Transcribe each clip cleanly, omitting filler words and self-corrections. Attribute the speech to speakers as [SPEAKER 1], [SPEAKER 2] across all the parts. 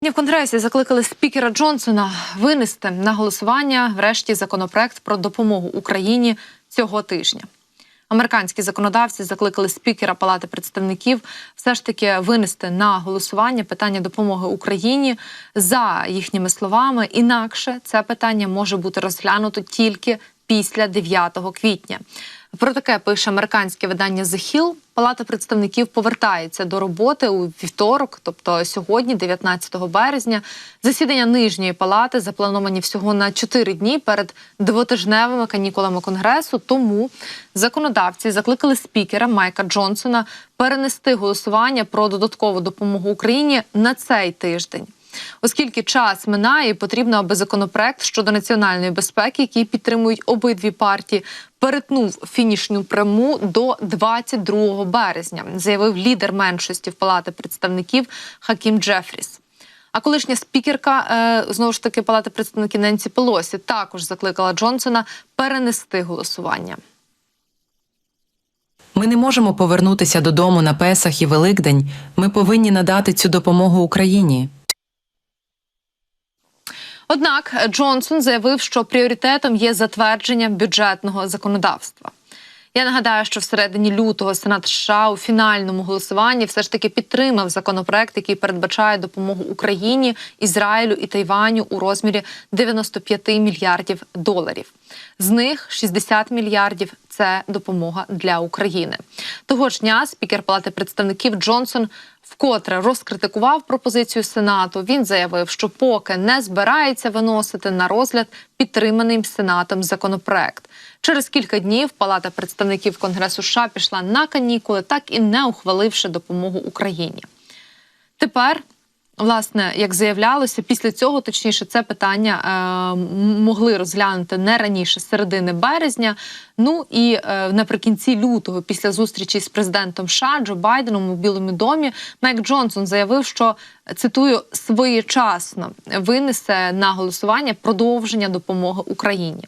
[SPEAKER 1] В Конгресі закликали спікера Джонсона винести на голосування врешті законопроект про допомогу Україні цього тижня. Американські законодавці закликали спікера Палати представників все ж таки винести на голосування питання допомоги Україні. За їхніми словами, інакше це питання може бути розглянуто тільки після 9 квітня. Про таке пише американське видання The Hill. Палата представників повертається до роботи у вівторок, тобто сьогодні, 19 березня. Засідання нижньої палати заплановані всього на 4 дні перед двотижневими канікулами Конгресу. Тому законодавці закликали спікера Майка Джонсона перенести голосування про додаткову допомогу Україні на цей тиждень. Оскільки час минає, потрібно, аби законопроект щодо національної безпеки, який підтримують обидві партії, перетнув фінішну пряму до 22 березня, заявив лідер меншості в Палати представників Хакім Джефріс. А колишня спікерка, знову ж таки, Палати представників Ненсі Пелосі також закликала Джонсона перенести голосування.
[SPEAKER 2] Ми не можемо повернутися додому на Песах і Великдень. Ми повинні надати цю допомогу Україні.
[SPEAKER 1] Однак Джонсон заявив, що пріоритетом є затвердження бюджетного законодавства. Я нагадаю, що всередині лютого Сенат США у фінальному голосуванні все ж таки підтримав законопроект, який передбачає допомогу Україні, Ізраїлю і Тайваню у розмірі 95 мільярдів доларів. З них 60 мільярдів – це допомога для України. Того ж дня спікер Палати представників Джонсон вкотре розкритикував пропозицію Сенату. Він заявив, що поки не збирається виносити на розгляд підтриманий Сенатом законопроект. Через кілька днів Палата представників Конгресу США пішла на канікули, так і не ухваливши допомогу Україні. Тепер, власне, як заявлялося, після цього, точніше, це питання могли розглянути не раніше середини березня. Ну і наприкінці лютого, після зустрічі з президентом США Джо Байденом у Білому домі, Майк Джонсон заявив, що, цитую, своєчасно винесе на голосування продовження допомоги Україні.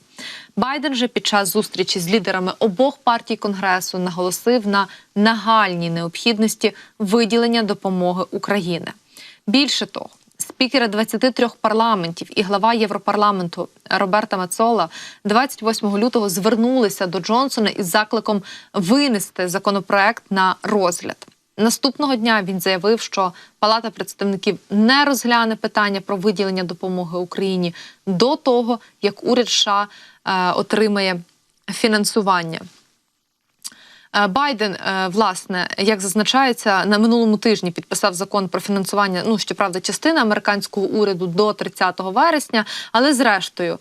[SPEAKER 1] Байден же під час зустрічі з лідерами обох партій Конгресу наголосив на нагальній необхідності виділення допомоги України. Більше того, спікери 23 парламентів і глава Європарламенту Роберта Мецола 28 лютого звернулися до Джонсона із закликом винести законопроект на розгляд. Наступного дня він заявив, що Палата представників не розгляне питання про виділення допомоги Україні до того, як уряд США отримає фінансування. Байден, власне, як зазначається, на минулому тижні підписав закон про фінансування, щоправда, частина американського уряду до 30 вересня, але зрештою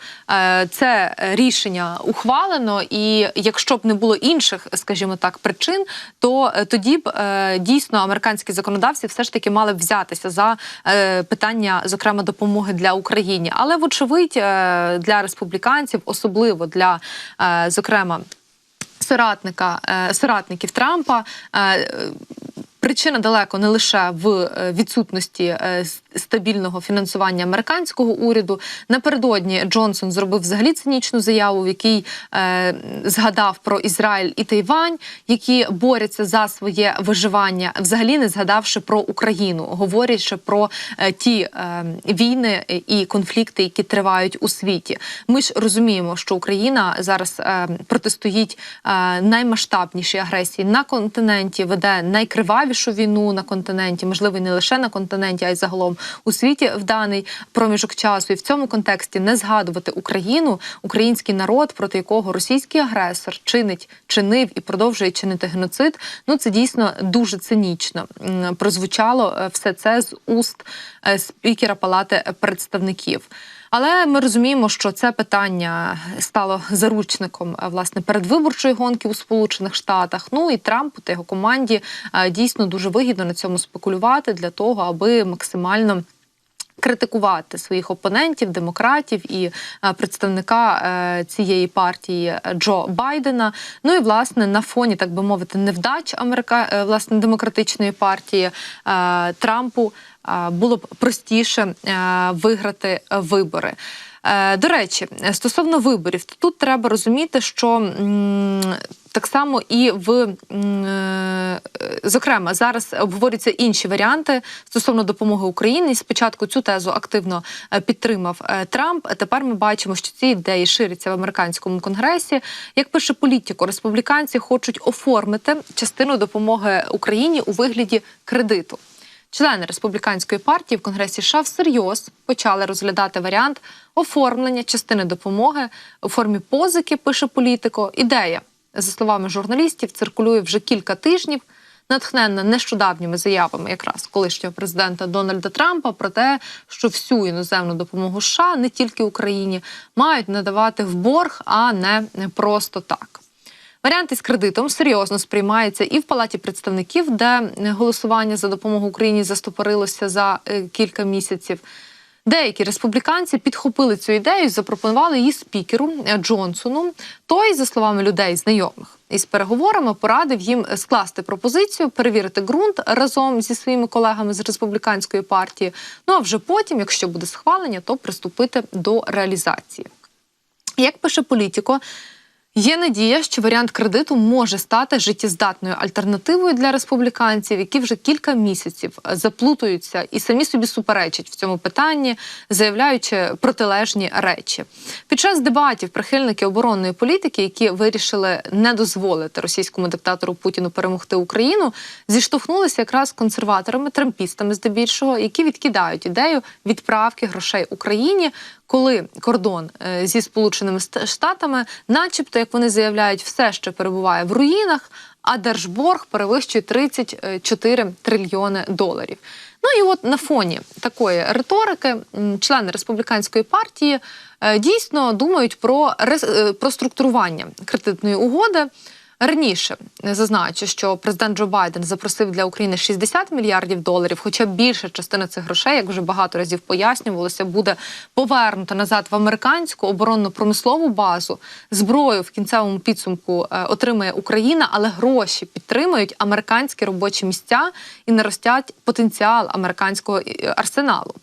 [SPEAKER 1] це рішення ухвалено, і якщо б не було інших, скажімо так, причин, то тоді б дійсно американські законодавці все ж таки мали б взятися за питання, зокрема, допомоги для України. Але, вочевидь, для республіканців, особливо для, зокрема, соратників Трампа, причина далеко не лише в відсутності стабільного фінансування американського уряду. Напередодні Джонсон зробив взагалі цинічну заяву, в якій згадав про Ізраїль і Тайвань, які борються за своє виживання, взагалі не згадавши про Україну, говорячи про ті війни і конфлікти, які тривають у світі. Ми ж розуміємо, що Україна зараз протистоїть наймасштабнішій агресії на континенті, веде найкривавішу війну на континенті, можливо, і не лише на континенті, а й загалом у світі в даний проміжок часу. І в цьому контексті не згадувати Україну, український народ, проти якого російський агресор чинив і продовжує чинити геноцид, це дійсно дуже цинічно прозвучало все це з уст спікера Палати представників. Але ми розуміємо, що це питання стало заручником, власне, передвиборчої гонки у Сполучених Штатах. І Трампу та його команді дійсно дуже вигідно на цьому спекулювати для того, аби максимально критикувати своїх опонентів, демократів і представника цієї партії Джо Байдена. І, власне, на фоні, так би мовити, невдач демократичної партії Трампу було б простіше виграти вибори. До речі, стосовно виборів, то тут треба розуміти, що так само і зокрема, зараз обговорюються інші варіанти стосовно допомоги Україні. Спочатку цю тезу активно підтримав Трамп, а тепер ми бачимо, що ці ідеї ширяться в американському конгресі. Як пише Політіко, республіканці хочуть оформити частину допомоги Україні у вигляді кредиту. Члени республіканської партії в Конгресі США всерйоз почали розглядати варіант оформлення частини допомоги у формі позики, пише Політико. Ідея, за словами журналістів, циркулює вже кілька тижнів, натхненна нещодавніми заявами якраз колишнього президента Дональда Трампа про те, що всю іноземну допомогу США, не тільки Україні, мають надавати в борг, а не просто так. Варіант із кредитом серйозно сприймається і в Палаті представників, де голосування за допомогу Україні застопорилося за кілька місяців. Деякі республіканці підхопили цю ідею і запропонували її спікеру Джонсону. Той, за словами людей знайомих із переговорами, порадив їм скласти пропозицію, перевірити ґрунт разом зі своїми колегами з республіканської партії. Ну а вже потім, якщо буде схвалення, то приступити до реалізації. Як пише Політіко, є надія, що варіант кредиту може стати життєздатною альтернативою для республіканців, які вже кілька місяців заплутуються і самі собі суперечать в цьому питанні, заявляючи протилежні речі. Під час дебатів прихильники оборонної політики, які вирішили не дозволити російському диктатору Путіну перемогти Україну, зіштовхнулися якраз з консерваторами, трампістами здебільшого, які відкидають ідею відправки грошей Україні, коли кордон зі Сполученими Штатами, начебто, як вони заявляють, все ще перебуває в руїнах, а держборг перевищує 34 трильйони доларів. Ну і от на фоні такої риторики члени республіканської партії дійсно думають про структурування кредитної угоди. Раніше зазначу, що президент Джо Байден запросив для України 60 мільярдів доларів, хоча більша частина цих грошей, як вже багато разів пояснювалося, буде повернута назад в американську оборонно-промислову базу. Зброю в кінцевому підсумку отримає Україна, але гроші підтримують американські робочі місця і наростять потенціал американського арсеналу.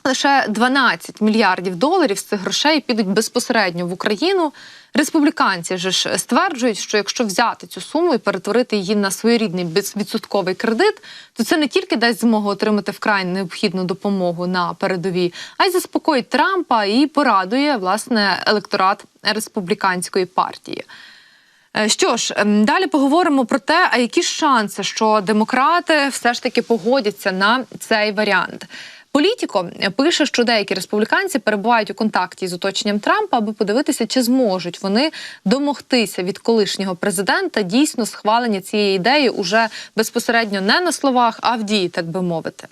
[SPEAKER 1] Лише 12 мільярдів доларів з цих грошей підуть безпосередньо в Україну. Республіканці ж стверджують, що якщо взяти цю суму і перетворити її на своєрідний безвідсотковий кредит, то це не тільки дасть змогу отримати вкрай необхідну допомогу на передовій, а й заспокоїть Трампа і порадує, власне, електорат республіканської партії. Що ж, далі поговоримо про те, а які шанси, що демократи все ж таки погодяться на цей варіант. Політіко пише, що деякі республіканці перебувають у контакті з оточенням Трампа, аби подивитися, чи зможуть вони домогтися від колишнього президента дійсно схвалення цієї ідеї уже безпосередньо не на словах, а в дії, так би мовити.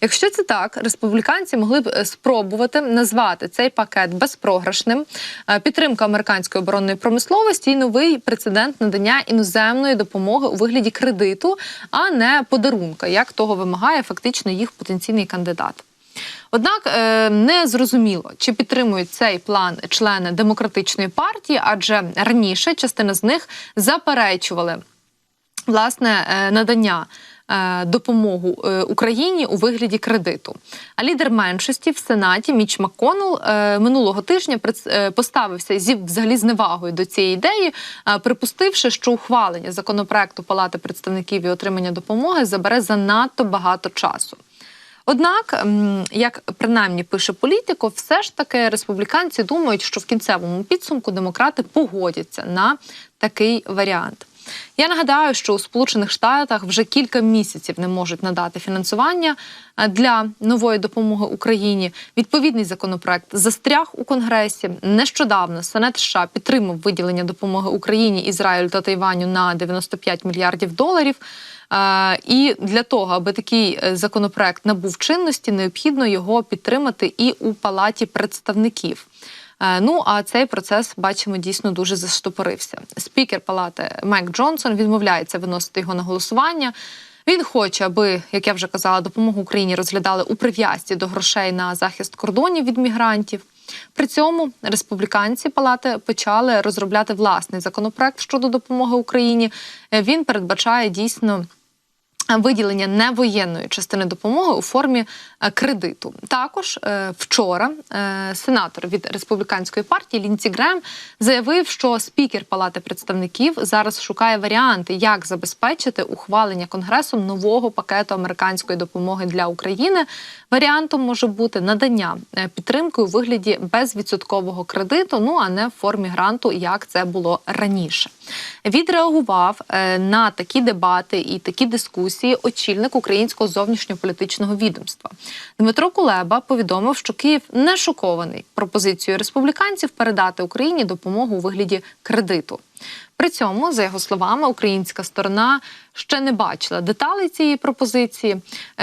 [SPEAKER 1] Якщо це так, республіканці могли б спробувати назвати цей пакет безпрограшним, підтримка американської оборонної промисловості і новий прецедент надання іноземної допомоги у вигляді кредиту, а не подарунка, як того вимагає фактично їх потенційний кандидат. Однак не зрозуміло, чи підтримують цей план члени демократичної партії, адже раніше частина з них заперечували власне надання допомогу Україні у вигляді кредиту. А лідер меншості в Сенаті Міч МакКоннелл минулого тижня поставився взагалі з невагою до цієї ідеї, припустивши, що ухвалення законопроекту Палати представників і отримання допомоги забере занадто багато часу. Однак, як принаймні пише Політико, все ж таки республіканці думають, що в кінцевому підсумку демократи погодяться на такий варіант. Я нагадаю, що у Сполучених Штатах вже кілька місяців не можуть надати фінансування для нової допомоги Україні. Відповідний законопроект застряг у Конгресі. Нещодавно Сенат США підтримав виділення допомоги Україні, Ізраїлю та Тайваню на 95 мільярдів доларів. І для того, аби такий законопроект набув чинності, необхідно його підтримати і у Палаті представників. Ну, а цей процес, бачимо, дійсно дуже заштопорився. Спікер Палати Майк Джонсон відмовляється виносити його на голосування. Він хоче, аби, як я вже казала, допомогу Україні розглядали у прив'язці до грошей на захист кордонів від мігрантів. При цьому республіканці Палати почали розробляти власний законопроект щодо допомоги Україні. Він передбачає дійсно виділення невоєнної частини допомоги у формі кредиту. Також вчора сенатор від республіканської партії Ліндсі Грем заявив, що спікер Палати представників зараз шукає варіанти, як забезпечити ухвалення Конгресом нового пакету американської допомоги для України. Варіантом може бути надання підтримки у вигляді безвідсоткового кредиту, а не в формі гранту, як це було раніше. Відреагував на такі дебати і такі дискусії очільник українського зовнішньополітичного відомства. Дмитро Кулеба повідомив, що Київ не шокований пропозицією республіканців передати Україні допомогу у вигляді кредиту. При цьому, за його словами, українська сторона ще не бачила деталей цієї пропозиції.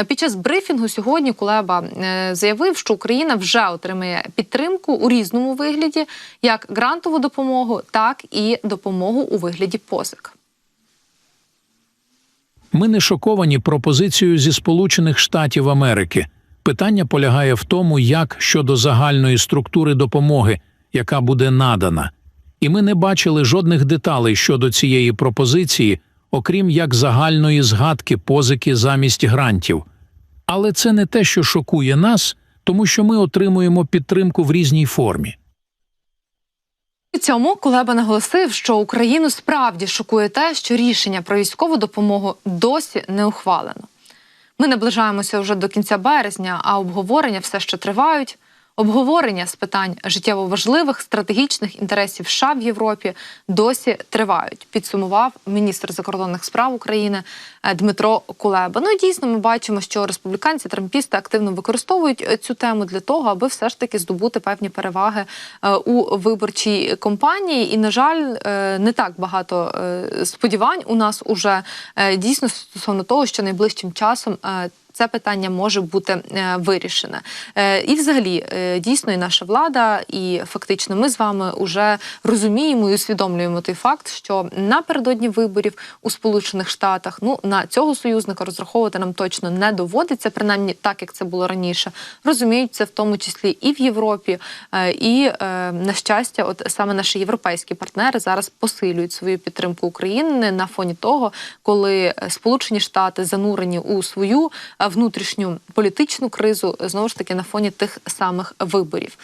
[SPEAKER 1] Під час брифінгу сьогодні Кулеба заявив, що Україна вже отримає підтримку у різному вигляді, як грантову допомогу, так і допомогу у вигляді позик.
[SPEAKER 3] Ми не шоковані пропозицією зі Сполучених Штатів Америки. Питання полягає в тому, як щодо загальної структури допомоги, яка буде надана. І ми не бачили жодних деталей щодо цієї пропозиції, окрім як загальної згадки позики замість грантів. Але це не те, що шокує нас, тому що ми отримуємо підтримку в різній формі.
[SPEAKER 1] При цьому Кулеба наголосив, що Україну справді шокує те, що рішення про військову допомогу досі не ухвалено. Ми наближаємося вже до кінця березня, а обговорення все ще тривають. Обговорення з питань життєво важливих стратегічних інтересів США в Європі досі тривають, підсумував міністр закордонних справ України Дмитро Кулеба. І дійсно ми бачимо, що республіканці-трампісти активно використовують цю тему для того, аби все ж таки здобути певні переваги у виборчій кампанії. І, на жаль, не так багато сподівань у нас уже дійсно стосовно того, що найближчим часом це питання може бути вирішене. І взагалі, дійсно, і наша влада, і фактично ми з вами вже розуміємо і усвідомлюємо той факт, що напередодні виборів у Сполучених Штатах, на цього союзника розраховувати нам точно не доводиться, принаймні так, як це було раніше. Розуміють це в тому числі і в Європі, і, на щастя, от саме наші європейські партнери зараз посилюють свою підтримку України на фоні того, коли Сполучені Штати занурені у свою внутрішню політичну кризу, знову ж таки, на фоні тих самих виборів.